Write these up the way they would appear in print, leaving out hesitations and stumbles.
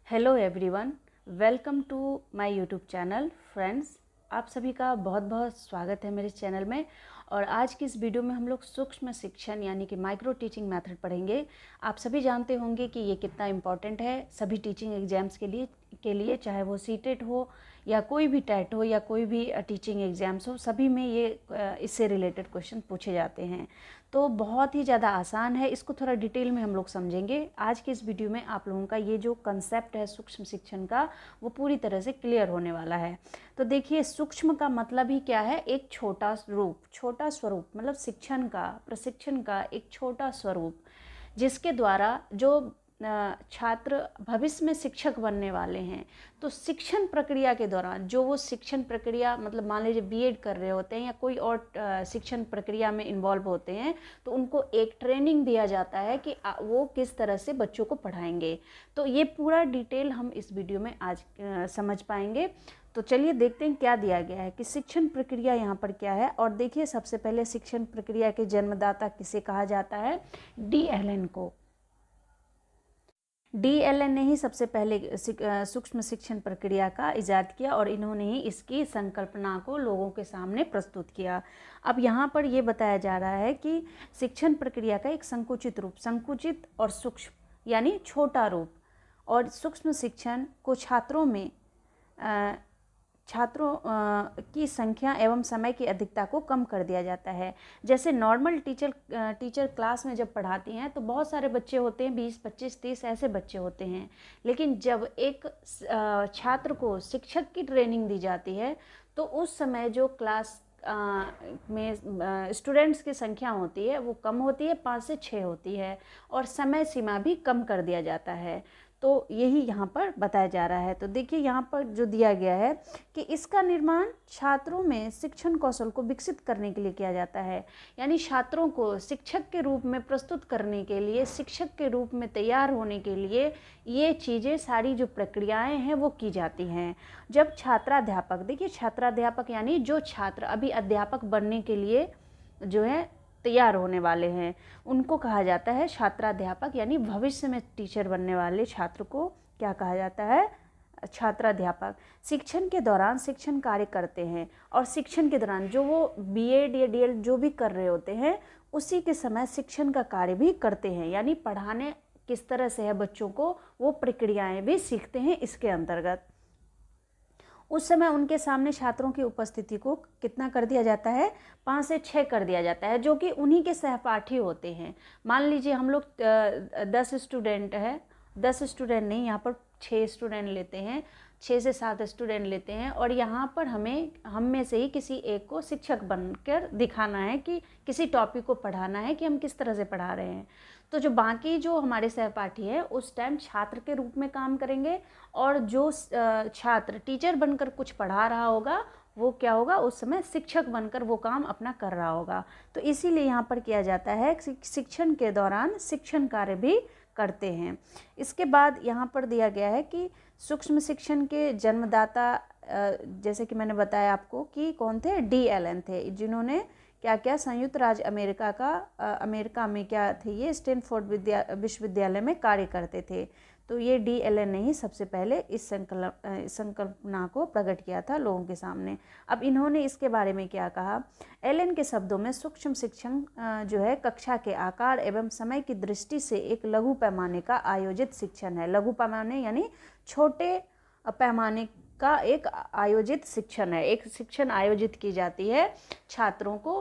Hello everyone, welcome to my YouTube channel. Friends, आप सभी का बहुत बहुत स्वागत है मेरे चैनल में। और आज की इस वीडियो में हम लोग सूक्ष्म शिक्षण यानी कि माइक्रो टीचिंग मेथड पढ़ेंगे। आप सभी जानते होंगे कि ये कितना इम्पॉर्टेंट है सभी टीचिंग एग्जाम्स के लिए चाहे वो सीटेट हो या कोई भी टेट हो या कोई भी टीचिंग एग्जाम्स हो, सभी में ये इससे रिलेटेड क्वेश्चन पूछे जाते हैं। तो बहुत ही ज़्यादा आसान है, इसको थोड़ा डिटेल में हम लोग समझेंगे। आज के इस वीडियो में आप लोगों का ये जो कंसेप्ट है सूक्ष्म शिक्षण का, वो पूरी तरह से क्लियर होने वाला है। तो देखिए, सूक्ष्म का मतलब ही क्या है? एक छोटा रूप, छोटा स्वरूप, मतलब शिक्षण का, प्रशिक्षण का एक छोटा स्वरूप, जिसके द्वारा जो छात्र भविष्य में शिक्षक बनने वाले हैं, तो शिक्षण प्रक्रिया के दौरान जो वो शिक्षण प्रक्रिया, मतलब मान लीजिए बीएड कर रहे होते हैं या कोई और शिक्षण प्रक्रिया में इन्वॉल्व होते हैं, तो उनको एक ट्रेनिंग दिया जाता है कि वो किस तरह से बच्चों को पढ़ाएंगे। तो ये पूरा डिटेल हम इस वीडियो में आज समझ पाएंगे। तो चलिए देखते हैं क्या दिया गया है कि शिक्षण प्रक्रिया यहाँ पर क्या है। और देखिए, सबसे पहले शिक्षण प्रक्रिया के जन्मदाता किसे कहा जाता है? DLN को। DLN ने ही सबसे पहले सूक्ष्म शिक्षण प्रक्रिया का इजाद किया और इन्होंने ही इसकी संकल्पना को लोगों के सामने प्रस्तुत किया। अब यहाँ पर ये बताया जा रहा है कि शिक्षण प्रक्रिया का एक संकुचित रूप, संकुचित और सूक्ष्म यानी छोटा रूप, और सूक्ष्म शिक्षण को छात्रों की संख्या एवं समय की अधिकता को कम कर दिया जाता है। जैसे नॉर्मल टीचर क्लास में जब पढ़ाती हैं तो बहुत सारे बच्चे होते हैं, 20, 25, 30 ऐसे बच्चे होते हैं। लेकिन जब एक छात्र को शिक्षक की ट्रेनिंग दी जाती है तो उस समय जो क्लास में स्टूडेंट्स की संख्या होती है वो कम होती है, 5 से 6 होती है, और समय सीमा भी कम कर दिया जाता है। तो यही यहाँ पर बताया जा रहा है। तो देखिए, यहाँ पर जो दिया गया है कि इसका निर्माण छात्रों में शिक्षण कौशल को विकसित करने के लिए किया जाता है, यानी छात्रों को शिक्षक के रूप में प्रस्तुत करने के लिए, शिक्षक के रूप में तैयार होने के लिए ये चीज़ें, सारी जो प्रक्रियाएं हैं वो की जाती हैं। जब छात्राध्यापक, देखिए छात्राध्यापक यानी जो छात्र अभी अध्यापक बनने के लिए जो है तैयार होने वाले हैं, उनको कहा जाता है छात्राध्यापक, यानी भविष्य में टीचर बनने वाले छात्र को क्या कहा जाता है? छात्राध्यापक। शिक्षण के दौरान शिक्षण कार्य करते हैं, और शिक्षण के दौरान जो वो बीएड या डीएड जो भी कर रहे होते हैं, उसी के समय शिक्षण का कार्य भी करते हैं, यानी पढ़ाने किस तरह से है बच्चों को, वो प्रक्रियाएं भी सीखते हैं इसके अंतर्गत। उस समय उनके सामने छात्रों की उपस्थिति को कितना कर दिया जाता है? 5 से 6 कर दिया जाता है, जो कि उन्हीं के सहपाठी होते हैं। मान लीजिए हम लोग 10 स्टूडेंट है, 10 स्टूडेंट नहीं, यहाँ पर 6 स्टूडेंट लेते हैं, 6 से 7 स्टूडेंट लेते हैं, और यहाँ पर हम में से ही किसी एक को शिक्षक बनकर दिखाना है कि किसी टॉपिक को पढ़ाना है कि हम किस तरह से पढ़ा रहे हैं। तो जो बाकी जो हमारे सहपाठी हैं उस टाइम छात्र के रूप में काम करेंगे, और जो छात्र टीचर बनकर कुछ पढ़ा रहा होगा वो क्या होगा? उस समय शिक्षक बनकर वो काम अपना कर रहा होगा। तो इसीलिए यहाँ पर किया जाता है शिक्षण के दौरान शिक्षण कार्य भी करते हैं। इसके बाद यहाँ पर दिया गया है कि सूक्ष्म शिक्षण के जन्मदाता, जैसे कि मैंने बताया आपको कि कौन थे? DLN थे, जिन्होंने क्या क्या संयुक्त राज्य अमेरिका में क्या थे? ये स्टैनफोर्ड विश्वविद्यालय में कार्य करते थे। तो ये DLN ने ही सबसे पहले इस संकल्पना को प्रकट किया था लोगों के सामने। अब इन्होंने इसके बारे में क्या कहा? एलन के शब्दों में सूक्ष्म शिक्षण जो है कक्षा के आकार एवं समय की दृष्टि से एक लघु पैमाने का आयोजित शिक्षण है। लघु पैमाने यानी छोटे पैमाने का एक आयोजित शिक्षण है। एक शिक्षण आयोजित की जाती है छात्रों को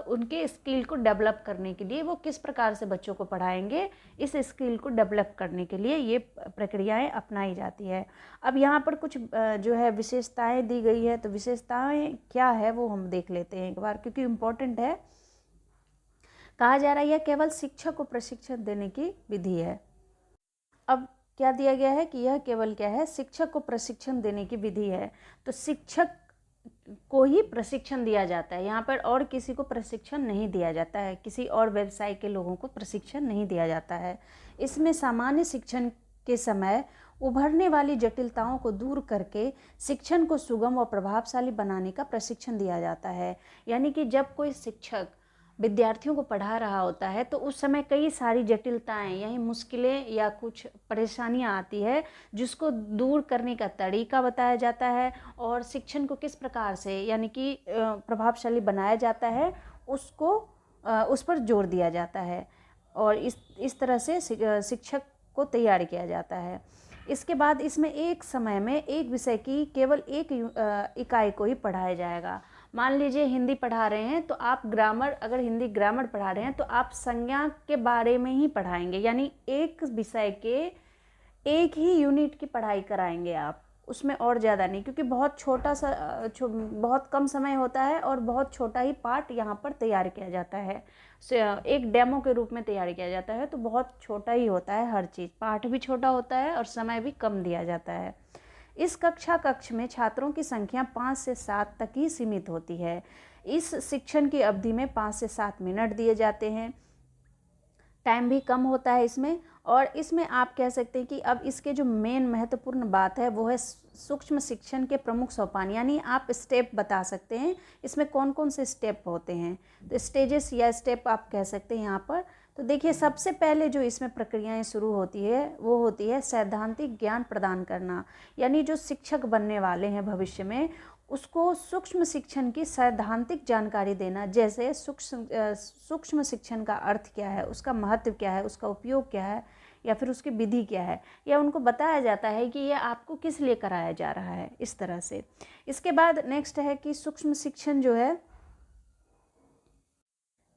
उनके स्किल को डेवलप करने के लिए, वो किस प्रकार से बच्चों को पढ़ाएंगे, इस स्किल को डेवलप करने के लिए ये प्रक्रियाएं अपनाई जाती है। अब यहाँ पर कुछ जो है विशेषताएं दी गई है, तो विशेषताएं क्या है वो हम देख लेते हैं एक बार, क्योंकि इम्पोर्टेंट है। कहा जा रहा है यह केवल शिक्षक को प्रशिक्षण देने की विधि है। अब क्या दिया गया है कि यह केवल क्या है? शिक्षक को प्रशिक्षण देने की विधि है। तो शिक्षक को ही प्रशिक्षण दिया जाता है यहाँ पर, और किसी को प्रशिक्षण नहीं दिया जाता है, किसी और व्यवसाय के लोगों को प्रशिक्षण नहीं दिया जाता है। इसमें सामान्य शिक्षण के समय उभरने वाली जटिलताओं को दूर करके शिक्षण को सुगम और प्रभावशाली बनाने का प्रशिक्षण दिया जाता है। यानी कि जब कोई शिक्षक विद्यार्थियों को पढ़ा रहा होता है तो उस समय कई सारी जटिलताएं यानी मुश्किलें या कुछ परेशानियां आती है, जिसको दूर करने का तरीका बताया जाता है और शिक्षण को किस प्रकार से यानी कि प्रभावशाली बनाया जाता है उसको उस पर जोर दिया जाता है और इस तरह से शिक्षक को तैयार किया जाता है। इसके बाद इसमें एक समय में एक विषय की केवल एक इकाई को ही पढ़ाया जाएगा। मान लीजिए हिंदी पढ़ा रहे हैं तो आप ग्रामर, अगर हिंदी ग्रामर पढ़ा रहे हैं तो आप संज्ञा के बारे में ही पढ़ाएंगे, यानी एक विषय के एक ही यूनिट की पढ़ाई कराएंगे आप, उसमें और ज़्यादा नहीं, क्योंकि बहुत छोटा सा बहुत कम समय होता है और बहुत छोटा ही पार्ट यहाँ पर तैयार किया जाता है, एक डेमो के रूप में तैयार किया जाता है, तो बहुत छोटा ही होता है, हर चीज़ पार्ट भी छोटा होता है और समय भी कम दिया जाता है। इस कक्ष में छात्रों की संख्या 5 से 7 तक ही सीमित होती है। इस शिक्षण की अवधि में 5 से 7 मिनट दिए जाते हैं, टाइम भी कम होता है इसमें। और इसमें आप कह सकते हैं कि अब इसके जो मेन महत्वपूर्ण बात है वो है सूक्ष्म शिक्षण के प्रमुख सोपान, यानी आप स्टेप बता सकते हैं इसमें कौन कौन से स्टेप होते हैं, तो स्टेजेस या स्टेप आप कह सकते हैं यहाँ पर। तो देखिए, सबसे पहले जो इसमें प्रक्रियाएं शुरू होती है वो होती है सैद्धांतिक ज्ञान प्रदान करना, यानी जो शिक्षक बनने वाले हैं भविष्य में उसको सूक्ष्म शिक्षण की सैद्धांतिक जानकारी देना, जैसे सूक्ष्म शिक्षण का अर्थ क्या है, उसका महत्व क्या है, उसका उपयोग क्या है, या फिर उसकी विधि क्या है, या उनको बताया जाता है कि यह आपको किस लिए कराया जा रहा है, इस तरह से। इसके बाद नेक्स्ट है कि सूक्ष्म शिक्षण जो है,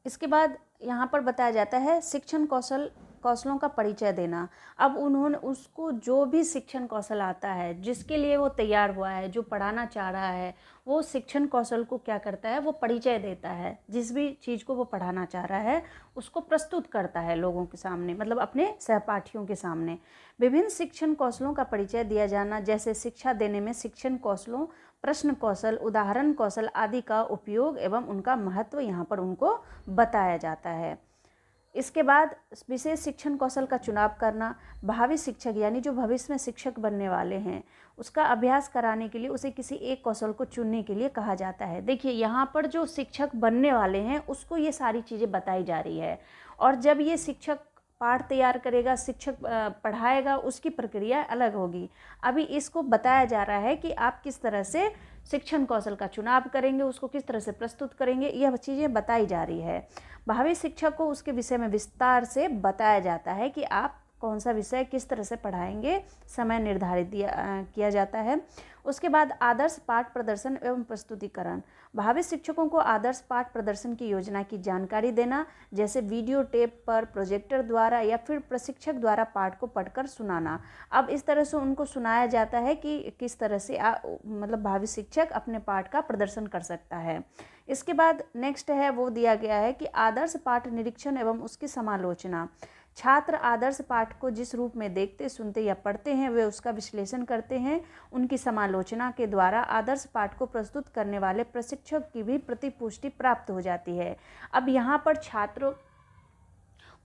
इसके बाद यहाँ पर बताया जाता है शिक्षण कौशलों का परिचय देना। अब उन्होंने उसको जो भी शिक्षण कौशल आता है, जिसके लिए वो तैयार हुआ है, जो पढ़ाना चाह रहा है, वो शिक्षण कौशल को क्या करता है, वो परिचय देता है। जिस भी चीज़ को वो पढ़ाना चाह रहा है उसको प्रस्तुत करता है लोगों के सामने, मतलब अपने सहपाठियों के सामने। विभिन्न शिक्षण कौशलों का परिचय दिया जाना, जैसे शिक्षा देने में शिक्षण कौशलों, प्रश्न कौशल, उदाहरण कौशल आदि का उपयोग एवं उनका महत्व यहाँ पर उनको बताया जाता है। इसके बाद विशेष शिक्षण कौशल का चुनाव करना, भावी शिक्षक यानी जो भविष्य में शिक्षक बनने वाले हैं उसका अभ्यास कराने के लिए उसे किसी एक कौशल को चुनने के लिए कहा जाता है। देखिए, यहाँ पर जो शिक्षक बनने वाले हैं उसको ये सारी चीज़ें बताई जा रही है, और जब ये शिक्षक पाठ तैयार करेगा, शिक्षक पढ़ाएगा, उसकी प्रक्रिया अलग होगी। अभी इसको बताया जा रहा है कि आप किस तरह से शिक्षण कौशल का चुनाव करेंगे, उसको किस तरह से प्रस्तुत करेंगे, यह चीज़ें बताई जा रही है। भावी शिक्षक को उसके विषय में विस्तार से बताया जाता है कि आप कौन सा विषय किस तरह से पढ़ाएंगे, समय निर्धारित किया जाता है। उसके बाद आदर्श पाठ प्रदर्शन एवं प्रस्तुतिकरण, भावी शिक्षकों को आदर्श पाठ प्रदर्शन की योजना की जानकारी देना, जैसे वीडियो टेप पर, प्रोजेक्टर द्वारा या फिर प्रशिक्षक द्वारा पाठ को पढ़कर सुनाना। अब इस तरह से उनको सुनाया जाता है कि किस तरह से मतलब भावी शिक्षक अपने पाठ का प्रदर्शन कर सकता है। इसके बाद नेक्स्ट है वो दिया गया है कि आदर्श पाठ निरीक्षण एवं उसकी समालोचना, छात्र आदर्श पाठ को जिस रूप में देखते, सुनते या पढ़ते हैं वे उसका विश्लेषण करते हैं। उनकी समालोचना के द्वारा आदर्श पाठ को प्रस्तुत करने वाले प्रशिक्षक की भी प्रतिपुष्टि प्राप्त हो जाती है। अब यहाँ पर छात्रों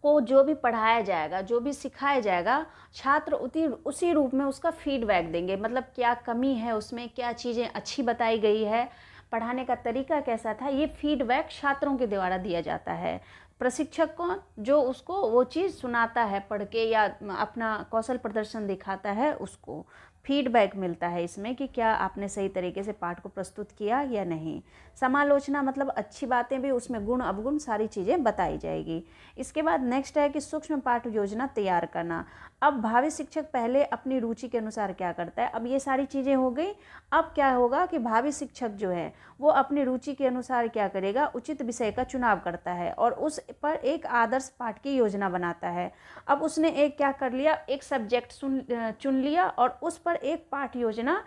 को जो भी पढ़ाया जाएगा, जो भी सिखाया जाएगा, छात्र उसी रूप में उसका फीडबैक देंगे, मतलब क्या कमी है उसमें, क्या चीज़ें अच्छी बताई गई है, पढ़ाने का तरीका कैसा था, ये फीडबैक छात्रों के द्वारा दिया जाता है। प्रशिक्षक को जो उसको वो चीज़ सुनाता है पढ़ के या अपना कौशल प्रदर्शन दिखाता है, उसको फीडबैक मिलता है इसमें कि क्या आपने सही तरीके से पाठ को प्रस्तुत किया या नहीं। समालोचना मतलब अच्छी बातें भी, उसमें गुण अवगुण सारी चीज़ें बताई जाएगी। इसके बाद नेक्स्ट है कि सूक्ष्म पाठ योजना तैयार करना। अब भावी शिक्षक पहले अपनी रुचि के अनुसार क्या करता है, अब ये सारी चीज़ें हो गई। अब क्या होगा कि भावी शिक्षक जो है वो अपनी रुचि के अनुसार क्या करेगा, उचित विषय का चुनाव करता है और उस पर एक आदर्श पाठ की योजना बनाता है। अब उसने एक क्या कर लिया, एक सब्जेक्ट चुन लिया और उस पर एक पाठ योजना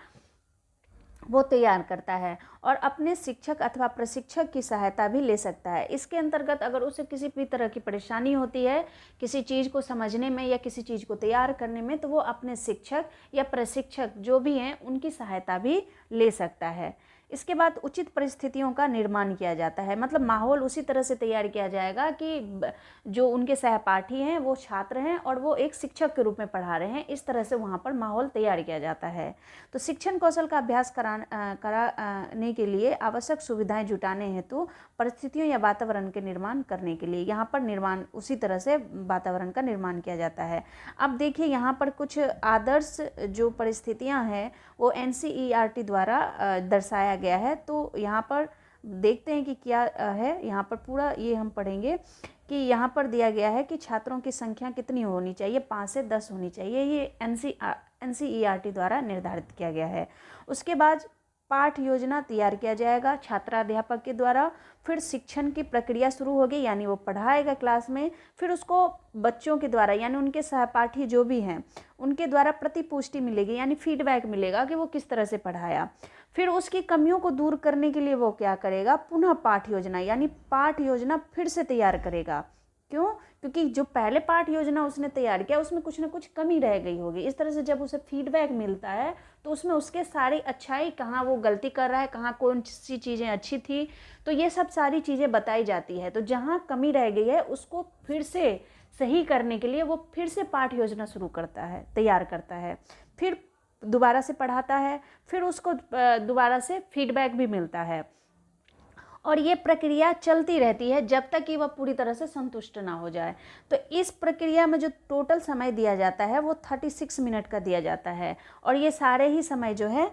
वो तैयार करता है और अपने शिक्षक अथवा प्रशिक्षक की सहायता भी ले सकता है। इसके अंतर्गत अगर उसे किसी भी तरह की परेशानी होती है किसी चीज़ को समझने में या किसी चीज़ को तैयार करने में, तो वो अपने शिक्षक या प्रशिक्षक जो भी हैं उनकी सहायता भी ले सकता है। इसके बाद उचित परिस्थितियों का निर्माण किया जाता है, मतलब माहौल उसी तरह से तैयार किया जाएगा कि जो उनके सहपाठी हैं वो छात्र हैं और वो एक शिक्षक के रूप में पढ़ा रहे हैं, इस तरह से वहाँ पर माहौल तैयार किया जाता है। तो शिक्षण कौशल का अभ्यास कराने के लिए आवश्यक सुविधाएं जुटाने हेतु परिस्थितियों या वातावरण के निर्माण करने के लिए यहाँ पर निर्माण उसी तरह से वातावरण का निर्माण किया जाता है। अब देखिए यहाँ पर कुछ आदर्श जो परिस्थितियाँ हैं वो NCERT द्वारा दर्शाया गया है। तो यहाँ पर देखते हैं कि क्या है, यहाँ पर पूरा ये हम पढ़ेंगे कि यहाँ पर दिया गया है कि छात्रों की संख्या कितनी होनी चाहिए, 5 से 10 होनी चाहिए, ये NCERT द्वारा निर्धारित किया गया है। उसके बाद पाठ योजना तैयार किया जाएगा छात्राध्यापक के द्वारा, फिर शिक्षण की प्रक्रिया शुरू होगी, यानी वो पढ़ाएगा क्लास में, फिर उसको बच्चों के द्वारा यानी उनके सहपाठी जो भी हैं उनके द्वारा प्रतिपुष्टि मिलेगी, यानी फीडबैक मिलेगा कि वो किस तरह से पढ़ाया। फिर उसकी कमियों को दूर करने के लिए वो क्या करेगा, पुनः पाठ योजना यानी पाठ योजना फिर से तैयार करेगा। क्यों? क्योंकि जो पहले पाठ योजना उसने तैयार किया उसमें कुछ ना कुछ कमी रह गई होगी। इस तरह से जब उसे फीडबैक मिलता है तो उसमें उसके सारी अच्छाई, कहाँ वो गलती कर रहा है, कहाँ कौन सी चीज़ें अच्छी थी, तो ये सब सारी चीज़ें बताई जाती है। तो जहाँ कमी रह गई है उसको फिर से सही करने के लिए वो फिर से पाठ योजना शुरू करता है, तैयार करता है, फिर दोबारा से पढ़ाता है, फिर उसको दोबारा से फीडबैक भी मिलता है और ये प्रक्रिया चलती रहती है जब तक कि वह पूरी तरह से संतुष्ट ना हो जाए। तो इस प्रक्रिया में जो टोटल समय दिया जाता है वो 36 मिनट का दिया जाता है और ये सारे ही समय जो है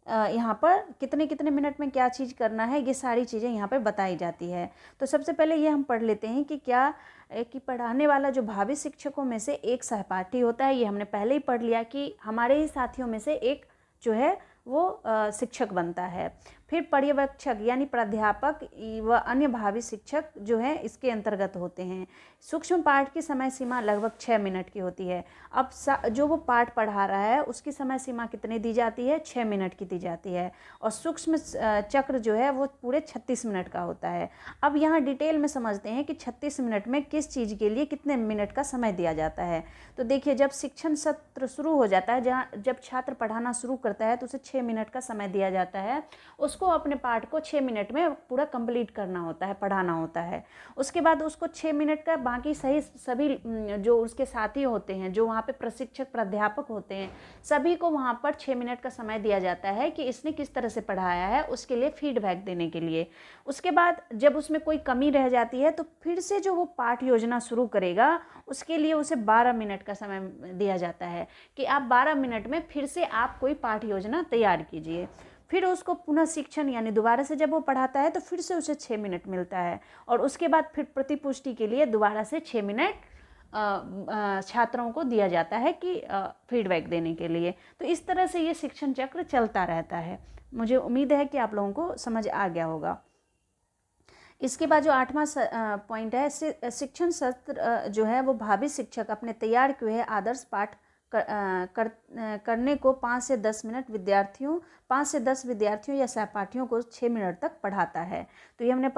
यहाँ पर कितने कितने मिनट में क्या चीज़ करना है ये सारी चीज़ें यहाँ पर बताई जाती है। तो सबसे पहले ये हम पढ़ लेते हैं कि क्या कि पढ़ाने वाला जो भावी शिक्षकों में से एक सहपाठी होता है, ये हमने पहले ही पढ़ लिया कि हमारे ही साथियों में से एक जो है वो शिक्षक बनता है। फिर पर्यवेक्षक यानी प्राध्यापक व अन्य भावी शिक्षक जो है इसके अंतर्गत होते हैं। सूक्ष्म पाठ की समय सीमा लगभग 6 मिनट की होती है। अब जो वो पाठ पढ़ा रहा है उसकी समय सीमा कितनी दी जाती है, 6 मिनट की दी जाती है और सूक्ष्म चक्र जो है वो पूरे 36 मिनट का होता है। अब यहाँ डिटेल में समझते हैं कि 36 मिनट में किस चीज़ के लिए कितने मिनट का समय दिया जाता है। तो देखिए, जब शिक्षण सत्र शुरू हो जाता है, जब छात्र पढ़ाना शुरू करता है तो उसे 6 मिनट का समय दिया जाता है। उसको अपने पाठ को 6 मिनट में पूरा कंप्लीट करना होता है, पढ़ाना होता है। उसके बाद उसको 6 मिनट का बाकी सभी जो उसके साथी होते हैं, जो वहाँ पे प्रशिक्षक प्राध्यापक होते हैं, सभी को वहाँ पर 6 मिनट का समय दिया जाता है कि इसने किस तरह से पढ़ाया है उसके लिए फीडबैक देने के लिए। उसके बाद जब उसमें कोई कमी रह जाती है तो फिर से जो वो पाठ योजना शुरू करेगा उसके लिए उसे 12 मिनट का समय दिया जाता है कि आप 12 मिनट में फिर से आप कोई पाठ योजना तैयार कीजिए। फिर उसको पुनः शिक्षण यानी दोबारा से जब वो पढ़ाता है तो फिर से उसे 6 मिनट मिलता है और उसके बाद फिर प्रतिपुष्टि के लिए दोबारा से 6 मिनट छात्रों को दिया जाता है कि फीडबैक देने के लिए। तो इस तरह से ये शिक्षण चक्र चलता रहता है। मुझे उम्मीद है कि आप लोगों को समझ आ गया होगा। इसके बाद जो 8वां पॉइंट है, शिक्षण सत्र जो है वो भावी शिक्षक अपने तैयार किए हुए आदर्श पाठ करने को 5 से 10 विद्यार्थियों या सहपाठियों को 6 मिनट तक पढ़ाता है। तो ये हमने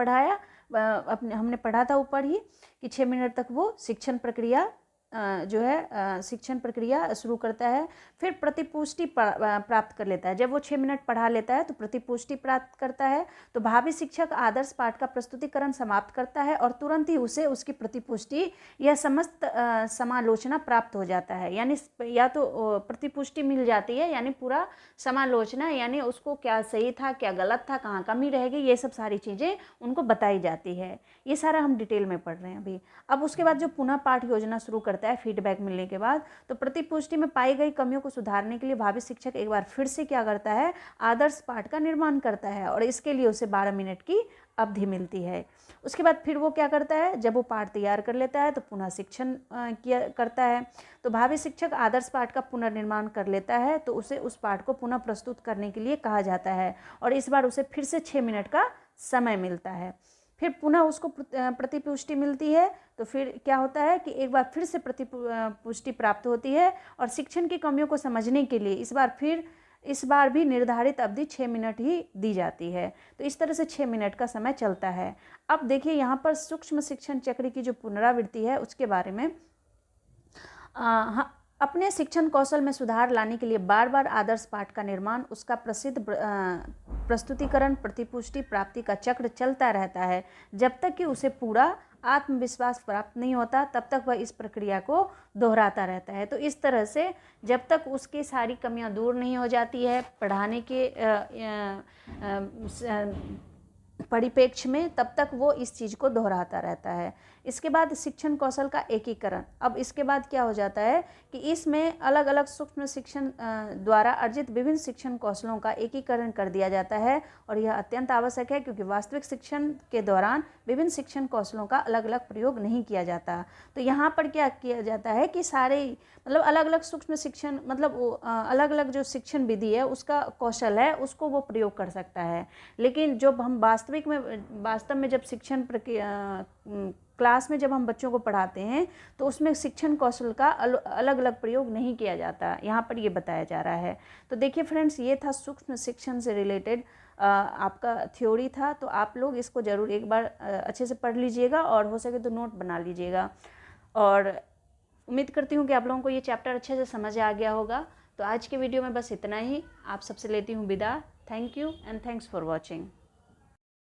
पढ़ा था ऊपर ही कि 6 मिनट तक वो शिक्षण प्रक्रिया शिक्षण प्रक्रिया शुरू करता है। फिर प्रतिपुष्टि प्राप्त कर लेता है। जब वो 6 मिनट पढ़ा लेता है तो प्रतिपुष्टि प्राप्त करता है। तो भावी शिक्षक आदर्श पाठ का प्रस्तुतिकरण समाप्त करता है और तुरंत ही उसे उसकी प्रतिपुष्टि या समस्त समालोचना प्राप्त हो जाता है। यानी या तो प्रतिपुष्टि मिल जाती है यानी पूरा समालोचना, यानी उसको क्या सही था, क्या गलत था, कहाँ कमी रह गई, ये सब सारी चीज़ें उनको बताई जाती है। ये सारा हम डिटेल में पढ़ रहे हैं अभी। अब उसके बाद जो पुनः पाठ योजना शुरू करता है फीडबैक मिलने के बाद, तो प्रतिपुष्टि में पाई गई कमियों को सुधारने के लिए भावी शिक्षक एक बार फिर से क्या करता है, आदर्श पाठ का निर्माण करता है और इसके लिए उसे 12 मिनट की अवधि मिलती है। उसके बाद फिर वो क्या करता है, जब वो पाठ तैयार कर लेता है तो पुनः शिक्षण करता है। तो भावी शिक्षक आदर्श पाठ का पुनर्निर्माण कर लेता है तो उसे उस पाठ को पुनः प्रस्तुत करने के लिए कहा जाता है और इस बार उसे फिर से 6 मिनट का समय मिलता है। फिर पुनः उसको प्रतिपुष्टि मिलती है तो फिर क्या होता है कि एक बार फिर से प्रतिपुष्टि प्राप्त होती है और शिक्षण की कमियों को समझने के लिए इस बार भी निर्धारित अवधि 6 मिनट ही दी जाती है। तो इस तरह से 6 मिनट का समय चलता है। अब देखिए यहाँ पर सूक्ष्म शिक्षण चक्र की जो पुनरावृत्ति है उसके बारे में अपने शिक्षण कौशल में सुधार लाने के लिए बार बार आदर्श पाठ का निर्माण उसका प्रस्तुतिकरण, प्रतिपुष्टि, प्राप्ति का चक्र चलता रहता है। जब तक कि उसे पूरा आत्मविश्वास प्राप्त नहीं होता तब तक वह इस प्रक्रिया को दोहराता रहता है। तो इस तरह से जब तक उसकी सारी कमियां दूर नहीं हो जाती है पढ़ाने के परिप्रेक्ष्य में, तब तक वो इस चीज़ को दोहराता रहता है। इसके बाद शिक्षण कौशल का एकीकरण। अब इसके बाद क्या हो जाता है कि इसमें अलग अलग सूक्ष्म शिक्षण द्वारा अर्जित विभिन्न शिक्षण कौशलों का एकीकरण कर दिया जाता है, और यह अत्यंत आवश्यक है क्योंकि वास्तविक शिक्षण के दौरान विभिन्न शिक्षण कौशलों का अलग अलग प्रयोग नहीं किया जाता। तो यहाँ पर क्या किया जाता है कि सारे मतलब अलग अलग सूक्ष्म शिक्षण मतलब अलग अलग जो शिक्षण विधि है उसका कौशल है उसको वो प्रयोग कर सकता है। लेकिन जब हम वास्तव में जब शिक्षण प्रक्रिया क्लास में जब हम बच्चों को पढ़ाते हैं तो उसमें शिक्षण कौशल का अलग अलग प्रयोग नहीं किया जाता, यहाँ पर ये बताया जा रहा है। तो देखिए फ्रेंड्स, ये था सूक्ष्म शिक्षण से रिलेटेड आपका थ्योरी था। तो आप लोग इसको ज़रूर एक बार अच्छे से पढ़ लीजिएगा और हो सके तो नोट बना लीजिएगा। और उम्मीद करती हूँ कि आप लोगों को ये चैप्टर अच्छे से समझ आ गया होगा। तो आज के वीडियो में बस इतना ही। आप सबसे लेती हूँ विदा। Thank you and thanks for watching.